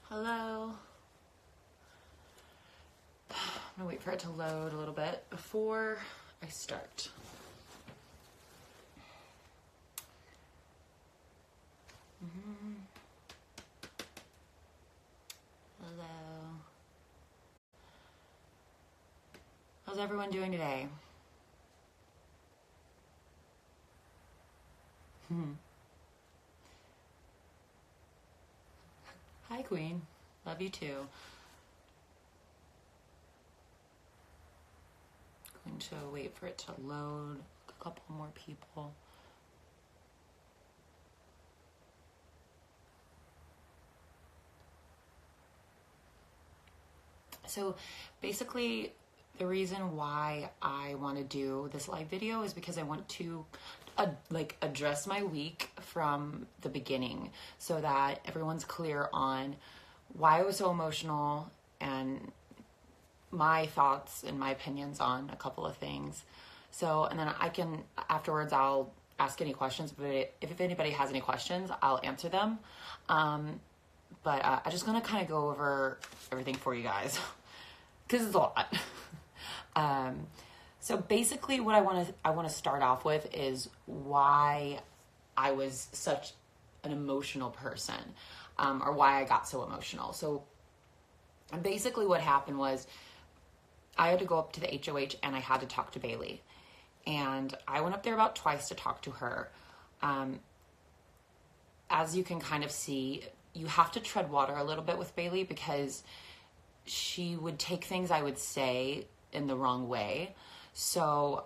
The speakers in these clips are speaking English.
Hello. I'm gonna wait for it to load a little bit before I start. Hello. How's everyone doing today? Hi, Queen. Love you too. Going to wait for it to load. A couple more people. So basically, the reason why I want to do this live video is because I want to address my week from the beginning so that everyone's clear on why I was so emotional and my thoughts and my opinions on a couple of things. So, and then I can, afterwards, I'll ask any questions, but if anybody has any questions, I'll answer them. But I'm just going to kind of go over everything for you guys because it's a lot. So basically what I want to start off with is why I was such an emotional person, or why I got so emotional. So basically what happened was I had to go up to the HOH and I had to talk to Bailey. And I went up there about twice to talk to her. As you can kind of see, you have to tread water a little bit with Bailey because she would take things I would say in the wrong way. So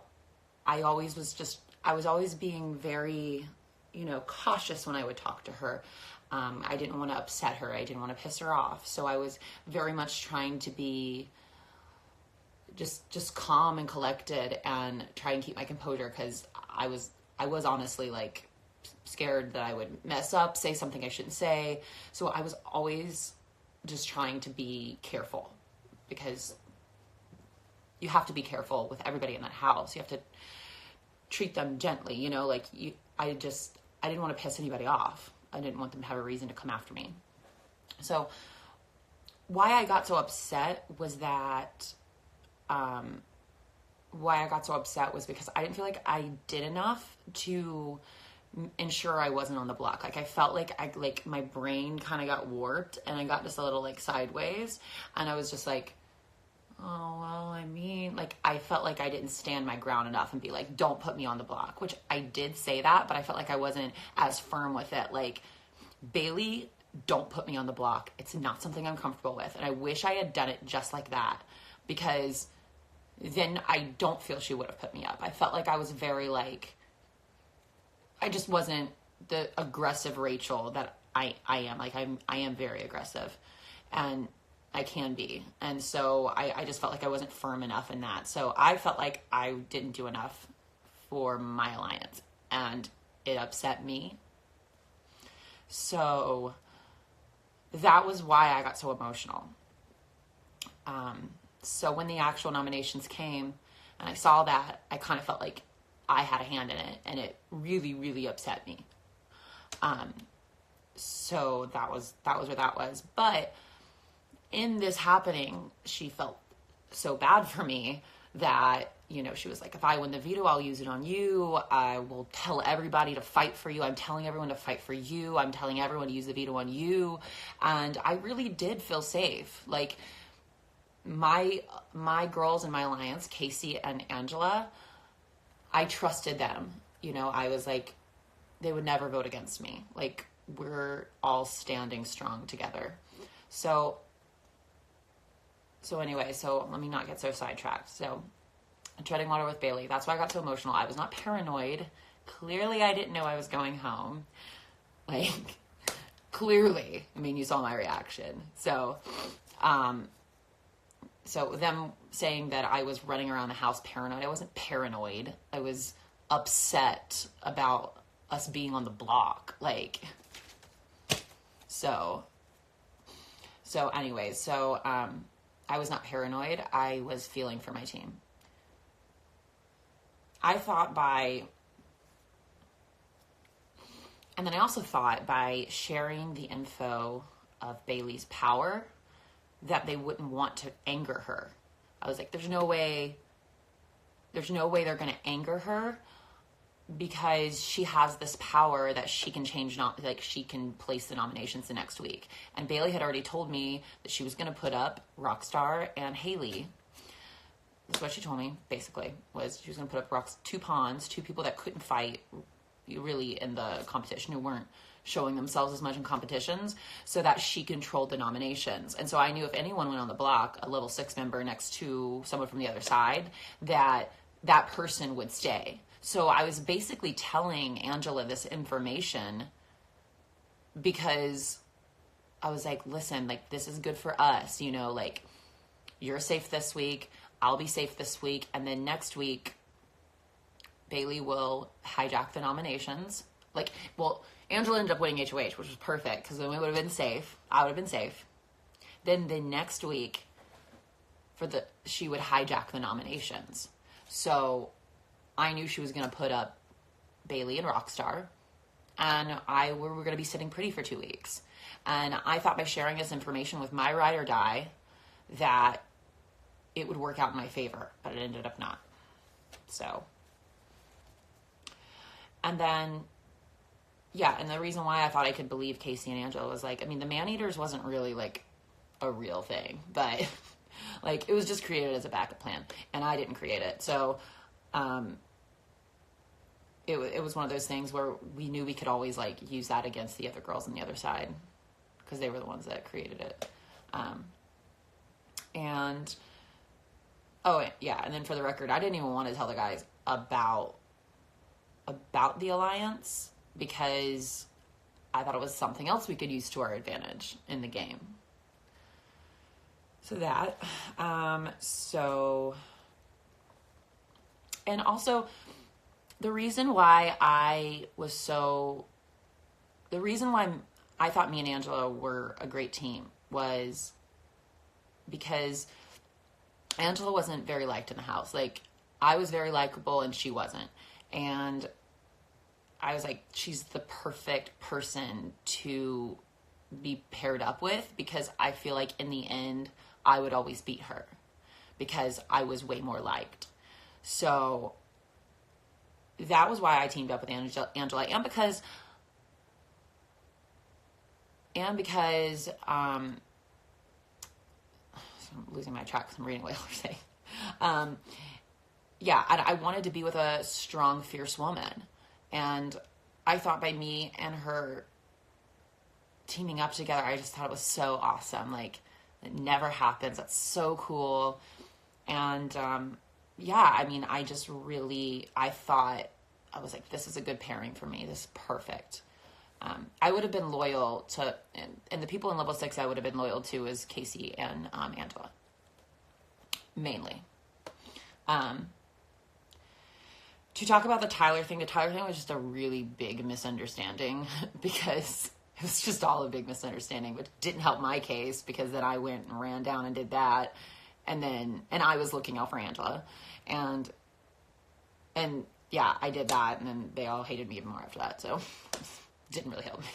I was always being very, cautious when I would talk to her. I didn't want to upset her. I didn't want to piss her off. So I was very much trying to be just calm and collected and try and keep my composure because I was honestly like scared that I would mess up, say something I shouldn't say. So I was always just trying to be careful because you have to be careful with everybody in that house. You have to treat them gently, I didn't want to piss anybody off. I didn't want them to have a reason to come after me. So why I got so upset was because I didn't feel like I did enough to ensure I wasn't on the block. Like I felt like my brain kind of got warped and I got just a little sideways, and I was just like, oh, well, I felt like I didn't stand my ground enough and be like, don't put me on the block, which I did say that, but I felt like I wasn't as firm with it. Like, Bailey, don't put me on the block. It's not something I'm comfortable with. And I wish I had done it just like that, because then I don't feel she would have put me up. I felt like I was very I just wasn't the aggressive Rachel that I am. I am very aggressive, and I can be. And so I just felt like I wasn't firm enough in that. So I felt like I didn't do enough for my alliance, and it upset me. So that was why I got so emotional. So when the actual nominations came and I saw that, I kind of felt like I had a hand in it, and it really, really upset me. So that was where that was. But in this happening, she felt so bad for me that, she was like, if I win the veto, I'll use it on you. I will tell everybody to fight for you. I'm telling everyone to fight for you. I'm telling everyone to use the veto on you. And I really did feel safe. Like, my girls in my alliance, Casey and Angela, I trusted them. I was like, they would never vote against me. Like, we're all standing strong together. So anyway, let me not get so sidetracked. So I'm treading water with Bailey. That's why I got so emotional. I was not paranoid. Clearly, I didn't know I was going home. Clearly. You saw my reaction. So them saying that I was running around the house paranoid, I wasn't paranoid. I was upset about us being on the block. So anyways, I was not paranoid. I was feeling for my team. And then I also thought by sharing the info of Bailey's power that they wouldn't want to anger her. I was like, there's no way they're going to anger her, because she has this power that she can change, she can place the nominations the next week. And Bailey had already told me that she was going to put up Rockstar and Haley. That's what she told me, basically, was she was going to put up two pawns, two people that couldn't fight really in the competition, who weren't showing themselves as much in competitions, so that she controlled the nominations. And so I knew if anyone went on the block, a level 6 member next to someone from the other side, that person would stay. So I was basically telling Angela this information because I was like, listen, like, this is good for us, you know, like, you're safe this week, I'll be safe this week, and then next week Bailey will hijack the nominations. Like, well, Angela ended up winning HOH, which was perfect, because then we would have been safe. I would have been safe. Then the next week, she would hijack the nominations. So I knew she was going to put up Bailey and Rockstar, and we were going to be sitting pretty for 2 weeks. And I thought by sharing this information with my ride or die that it would work out in my favor, but it ended up not. So, and then, yeah, and the reason why I thought I could believe Casey and Angela was, like, I mean, the man-eaters wasn't really, like, a real thing, but, like, it was just created as a backup plan, and I didn't create it. So, it was one of those things where we knew we could always, like, use that against the other girls on the other side, because they were the ones that created it. And, oh, yeah, and then for the record, I didn't even want to tell the guys about the alliance, because I thought it was something else we could use to our advantage in the game. So that, and also, the reason why I thought me and Angela were a great team was because Angela wasn't very liked in the house. Like, I was very likable and she wasn't. And I was like, she's the perfect person to be paired up with, because I feel like in the end, I would always beat her because I was way more liked. So that was why I teamed up with Angela, and because I'm losing my track because I'm reading what y'all are saying. Yeah, I wanted to be with a strong, fierce woman. And I thought by me and her teaming up together, I just thought it was so awesome. Like, it never happens. That's so cool. And, yeah, I mean, I thought, I was like, this is a good pairing for me. This is perfect. I would have been loyal to, and the people in level 6 I would have been loyal to is Casey and Angela. Mainly. To talk about the Tyler thing was just a really big misunderstanding, because it was just all a big misunderstanding, which didn't help my case, because then I went and ran down and did that. And I was looking out for Angela, and yeah, I did that, and then they all hated me even more after that, so didn't really help me.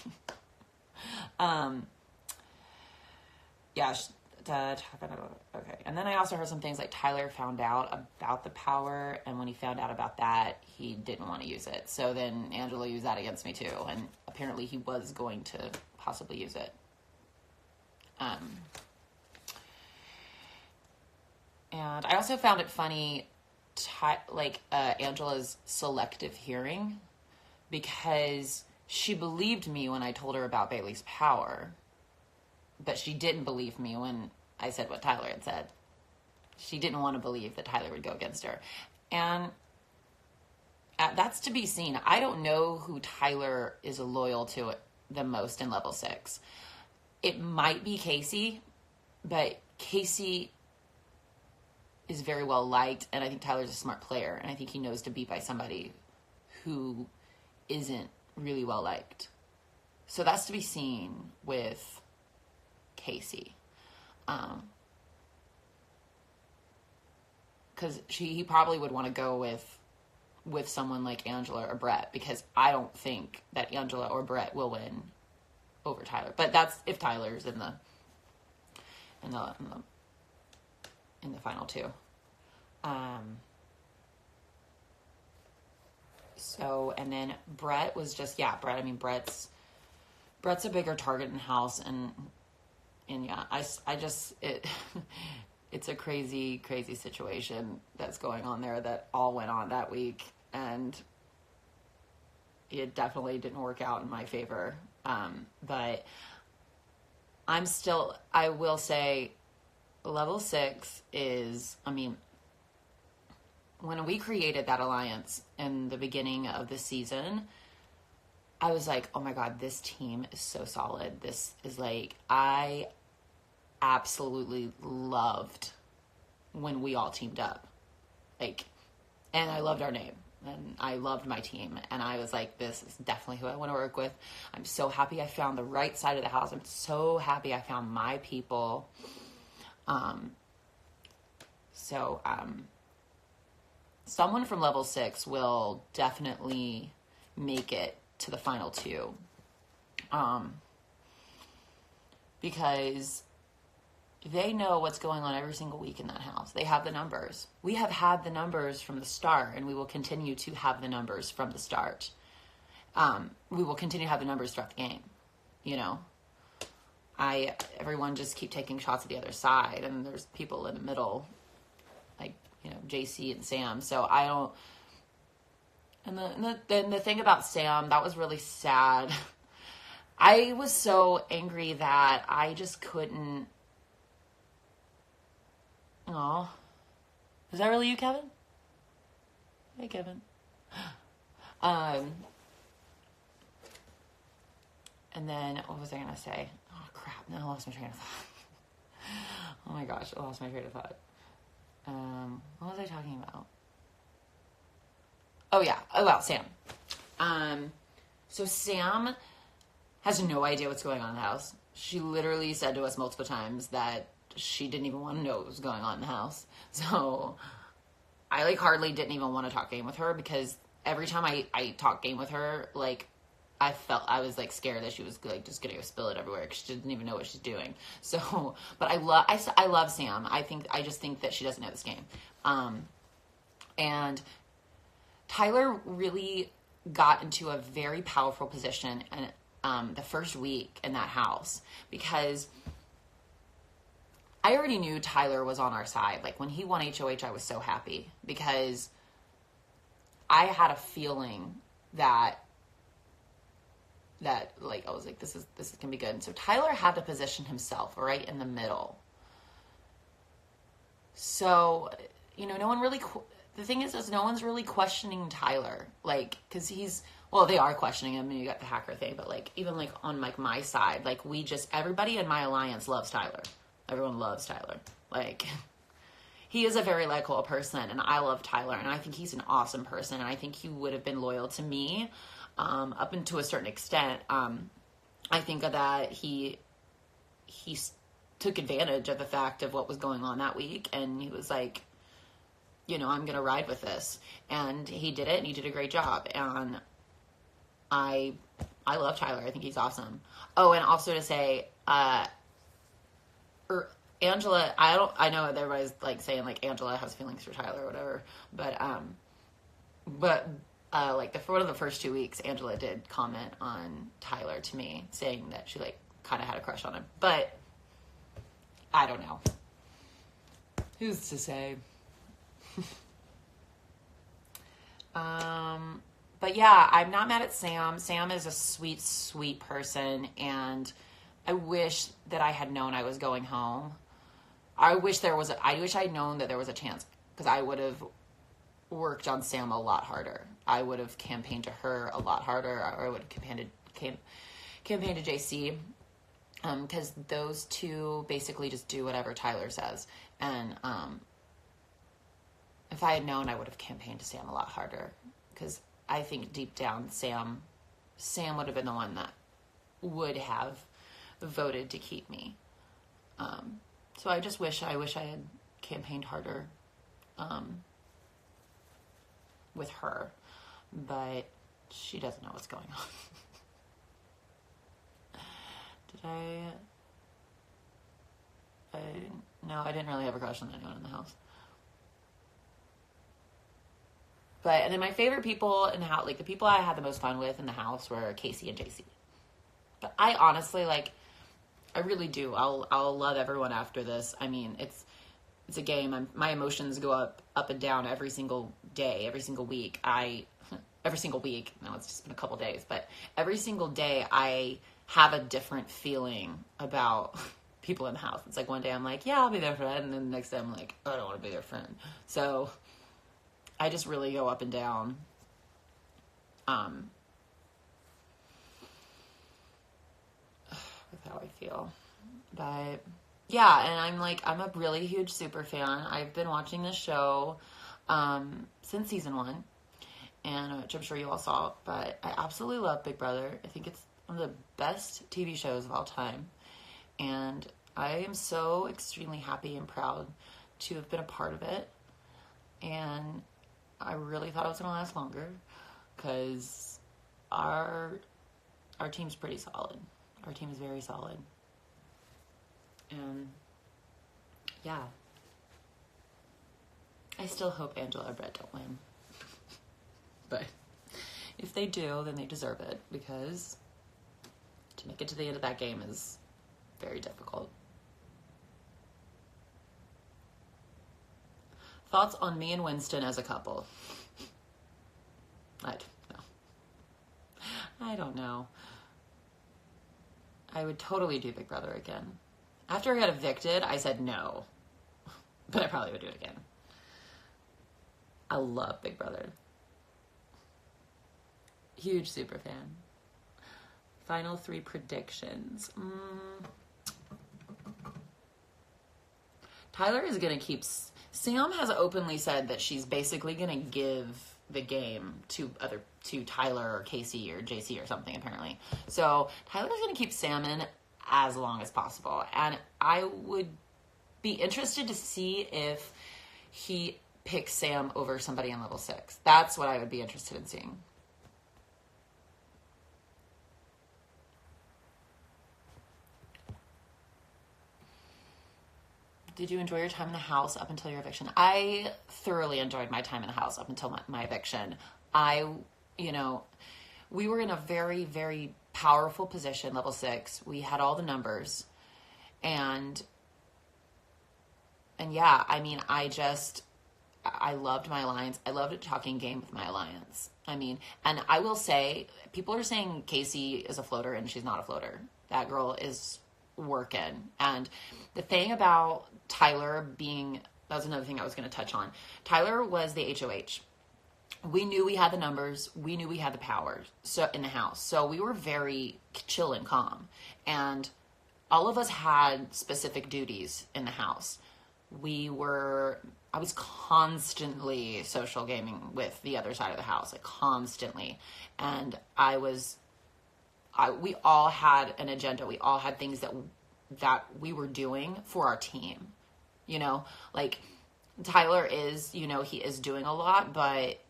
Yeah, okay. And then I also heard some things like Tyler found out about the power, and when he found out about that, he didn't want to use it. So then Angela used that against me too, and apparently he was going to possibly use it. And I also found it funny, Angela's selective hearing, because she believed me when I told her about Bailey's power, but she didn't believe me when I said what Tyler had said. She didn't want to believe that Tyler would go against her. And that's to be seen. I don't know who Tyler is loyal to the most in level 6. It might be Casey, but Casey is very well liked, and I think Tyler's a smart player, and I think he knows to beat by somebody who isn't really well liked. So that's to be seen with Casey. Because he probably would want to go with someone like Angela or Brett, because I don't think that Angela or Brett will win over Tyler. But that's if Tyler's in the in the in the, in the final two. So, and then Brett was just, Brett, I mean, Brett's a bigger target in the house, and yeah, I just, it's a crazy, crazy situation that's going on there that all went on that week, and it definitely didn't work out in my favor. But I will say, level 6 is, I mean, when we created that alliance in the beginning of the season, I was like, oh my God, this team is so solid. This is like, I absolutely loved when we all teamed up. Like, and I loved our name, and I loved my team. And I was like, this is definitely who I want to work with. I'm so happy I found the right side of the house. I'm so happy I found my people. Someone from level 6 will definitely make it to the final two. Because they know what's going on every single week in that house. They have the numbers. We have had the numbers from the start, and we will continue to have the numbers from the start. We will continue to have the numbers throughout the game. You know, everyone just keep taking shots at the other side, and there's people in the middle, like, you know, JC and Sam. So I don't. And the thing about Sam, that was really sad. I was so angry that I just couldn't. Oh, is that really you, Kevin? Hey, Kevin. And then what was I gonna say? Oh crap! Now I lost my train of thought. Oh my gosh, I lost my train of thought. What was I talking about? Oh yeah, about Sam. So Sam has no idea what's going on in the house. She literally said to us multiple times that she didn't even want to know what was going on in the house. So I like hardly didn't even want to talk game with her, because every time I talked game with her, like I was like scared that she was like just gonna go spill it everywhere, because she didn't even know what she's doing. So, but I love Sam. I just think that she doesn't know this game. And Tyler really got into a very powerful position and the first week in that house, because I already knew Tyler was on our side. Like when he won HOH, I was so happy, because I had a feeling that like I was like, this is gonna be good. And so Tyler had to position himself right in the middle. So, you know, no one really. The thing is no one's really questioning Tyler, like, because they are questioning him, and you got the hacker thing, but like even like on like my side, like everybody in my alliance loves Tyler. Everyone loves Tyler. Like, he is a very likable person, and I love Tyler, and I think he's an awesome person, and I think he would have been loyal to me up into a certain extent. I think that he took advantage of the fact of what was going on that week, and he was like, you know, I'm going to ride with this. And he did it, and he did a great job. And I love Tyler. I think he's awesome. Oh, and also to say, Angela, I know everybody's like saying like Angela has feelings for Tyler or whatever, but like one of the first 2 weeks, Angela did comment on Tyler to me, saying that she like kind of had a crush on him, but I don't know. Who's to say? But yeah, I'm not mad at Sam. Sam is a sweet, sweet person, and I wish that I had known I was going home. I wish I'd known that there was a chance, because I would have worked on Sam a lot harder. I would have campaigned to her a lot harder, or I would have campaigned to JC, because those two basically just do whatever Tyler says. And if I had known, I would have campaigned to Sam a lot harder, because I think deep down Sam would have been the one that would have voted to keep me. So I just wish I had campaigned harder with her, but she doesn't know what's going Did I, no, I didn't really have a crush on anyone in the house. But, and then my favorite people in the house, like the people I had the most fun with in the house were Casey and JC. But I honestly, like, I really do. I'll love everyone after this. I mean, it's a game. My emotions go up and down every single day, every single week. Every single week. No, it's just been a couple days, but every single day I have a different feeling about people in the house. It's like one day I'm like, yeah, I'll be their friend, and then the next day I'm like, oh, I don't want to be their friend. So I just really go up and down. With how I feel. But yeah, and I'm a really huge super fan. I've been watching this show since season 1, and which I'm sure you all saw, but I absolutely love Big Brother. I think it's one of the best TV shows of all time, and I am so extremely happy and proud to have been a part of it, and I really thought it was going to last longer, because our team's pretty solid. Our team is very solid. And yeah. I still hope Angela or Brett don't win. But if they do, then they deserve it, because to make it to the end of that game is very difficult. Thoughts on me and Winston as a couple? I don't know. I would totally do Big Brother again. After I got evicted, I said no. But I probably would do it again. I love Big Brother. Huge super fan. Final 3 predictions. Tyler is going to keep... Sam has openly said that she's basically going to give the game to Tyler or Casey or JC or something, apparently. So Tyler's going to keep Sam in as long as possible. And I would be interested to see if he picks Sam over somebody in level 6. That's what I would be interested in seeing. Did you enjoy your time in the house up until your eviction? I thoroughly enjoyed my time in the house up until my eviction. We were in a very, very powerful position, level 6. We had all the numbers. And yeah, I mean, I loved my alliance. I loved a talking game with my alliance. I mean, and I will say, people are saying Casey is a floater, and she's not a floater. That girl is working. And the thing about Tyler being, that was another thing I was going to touch on. Tyler was the HOH. We knew we had the numbers. We knew we had the power in the house. So we were very chill and calm. And all of us had specific duties in the house. I was constantly social gaming with the other side of the house, like constantly. And we all had an agenda. We all had things that we were doing for our team. Like Tyler is, he is doing a lot, but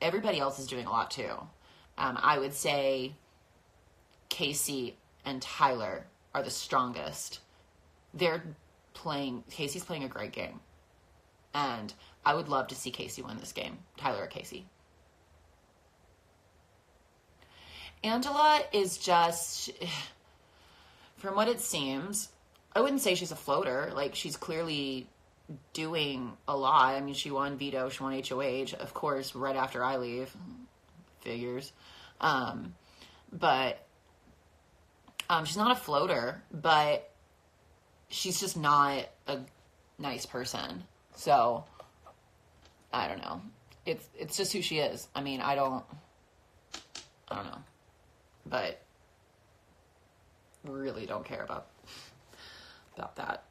everybody else is doing a lot too. I would say Casey and Tyler are the strongest. Casey's playing a great game. And I would love to see Casey win this game. Tyler or Casey. Angela is just, from what it seems, I wouldn't say she's a floater. Like, she's clearly doing a lot. I mean, she won veto, she won HOH, of course, right after I leave. Figures. But she's not a floater, but she's just not a nice person. So, I don't know. It's just who she is. I mean, I don't know. But really don't care about that.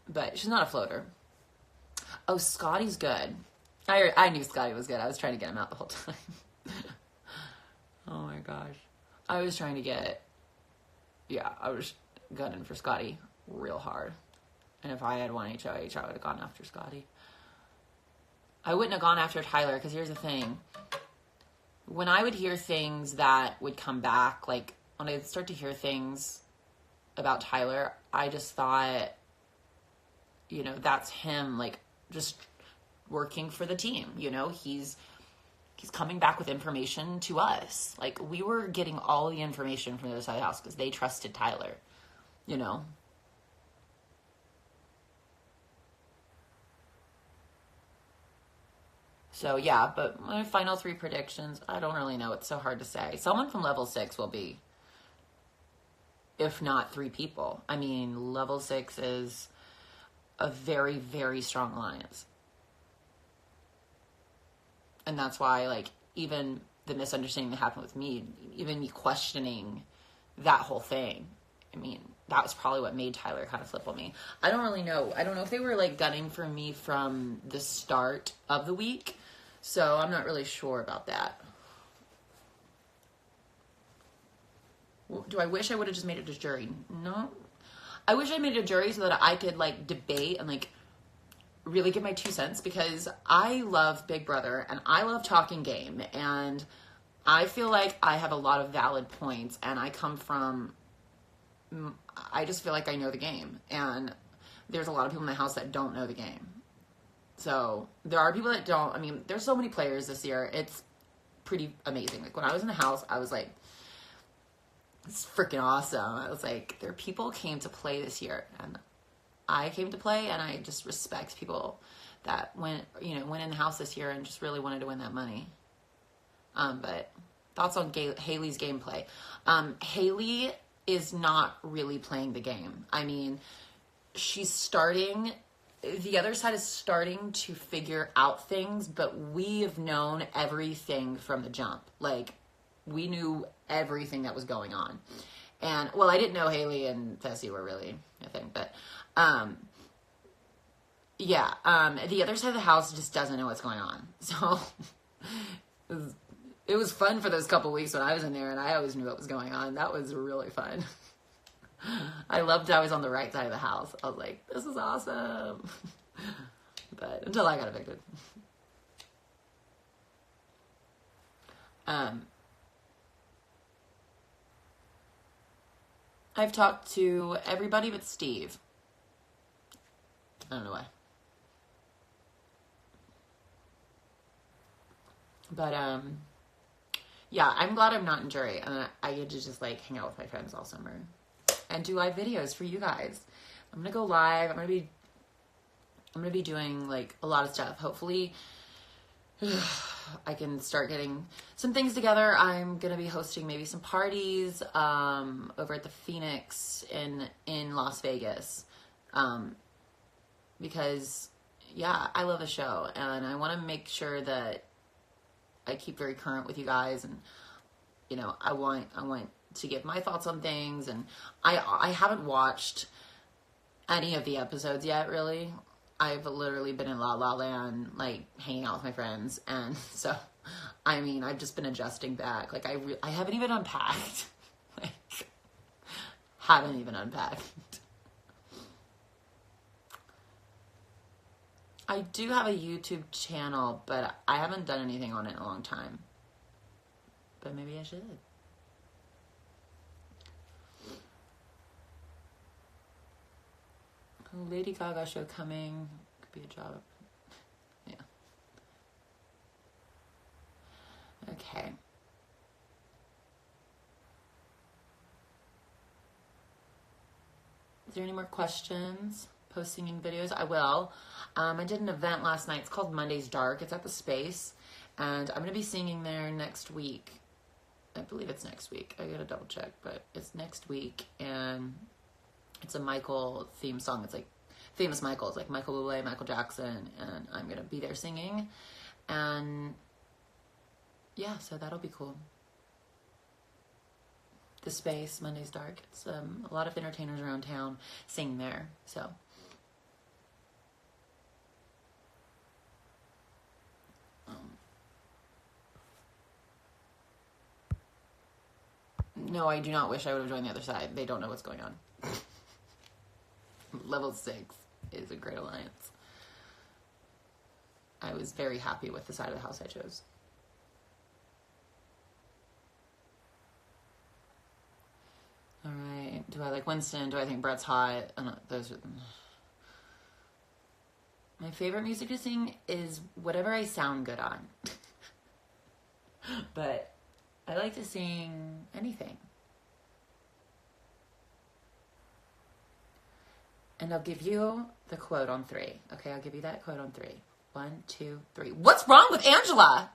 But she's not a floater. Oh, Scotty's good. I knew Scotty was good. I was trying to get him out the whole time. Oh my gosh. I was gunning for Scotty real hard. And if I had won HOH, I would have gone after Scotty. I wouldn't have gone after Tyler, because here's the thing. When I would hear things that would come back, like when I'd start to hear things about Tyler. I just thought, you know, that's him, like, just working for the team. You know, he's coming back with information to us. Like, we were getting all the information from the other side of the house because they trusted Tyler, you know. So, yeah, but my final 3 predictions, I don't really know. It's so hard to say. Someone from level 6 will be, if not 3 people. I mean, level 6 is a very, very strong alliance. And that's why, like, even the misunderstanding that happened with me, even me questioning that whole thing, I mean, that was probably what made Tyler kind of flip on me. I don't really know. I don't know if they were, like, gunning for me from the start of the week. So I'm not really sure about that. Do I wish I would have just made it to jury? No. I wish I made it a jury so that I could, like, debate and, like, really give my 2 cents, because I love Big Brother and I love talking game, and I feel like I have a lot of valid points, and I just feel like I know the game, and there's a lot of people in the house that don't know the game. So there are people that don't. I mean, there's so many players this year. It's pretty amazing. Like, when I was in the house, I was like, it's freaking awesome. I was like, there are people who came to play this year, and I came to play, and I just respect people that went in the house this year and just really wanted to win that money. But thoughts on Haley's gameplay. Haley is not really playing the game. I mean, the other side is starting to figure out things, but we have known everything from the jump. Like, we knew everything that was going on. And, well, I didn't know Haley and Tessie were really a thing, but, the other side of the house just doesn't know what's going on. So, it was fun for those couple weeks when I was in there, and I always knew what was going on. That was really fun. I loved I was on the right side of the house. I was like, this is awesome. But until I got evicted. I've talked to everybody but Steve. I don't know why. But, yeah, I'm glad I'm not in jury, and I get to just, like, hang out with my friends all summer and do live videos for you guys. I'm gonna go live. I'm gonna be doing, like, a lot of stuff. Hopefully, I can start getting some things together. I'm gonna be hosting maybe some parties over at the Phoenix in Las Vegas, because, yeah, I love the show, and I want to make sure that I keep very current with you guys, and, you know, I want to give my thoughts on things, and I haven't watched any of the episodes yet, really. I've literally been in La La Land, like, hanging out with my friends, and so, I mean, I've just been adjusting back. Like, I haven't even unpacked. Like, haven't even unpacked. I do have a YouTube channel, but I haven't done anything on it in a long time. But maybe I should. Lady Gaga show coming. Could be a job. Yeah. Okay. Is there any more questions? Post singing videos? I will. I did an event last night. It's called Monday's Dark. It's at the Space. And I'm going to be singing there next week. I believe it's next week. I got to double check, but it's next week. And it's a Michael theme song. It's like famous Michaels, like Michael Bublé, Michael Jackson, and I'm going to be there singing. And yeah, so that'll be cool. The Space, Monday's Dark. It's a lot of entertainers around town sing there, so. No, I do not wish I would have joined the other side. They don't know what's going on. Level 6 is a great alliance. I was very happy with the side of the house I chose. All right. Do I like Winston? Do I think Brett's hot? Those are... My favorite music to sing is whatever I sound good on. But I like to sing anything. And I'll give you the quote on 3. Okay, I'll give you that quote on 3. 1, 2, 3. What's wrong with Angela?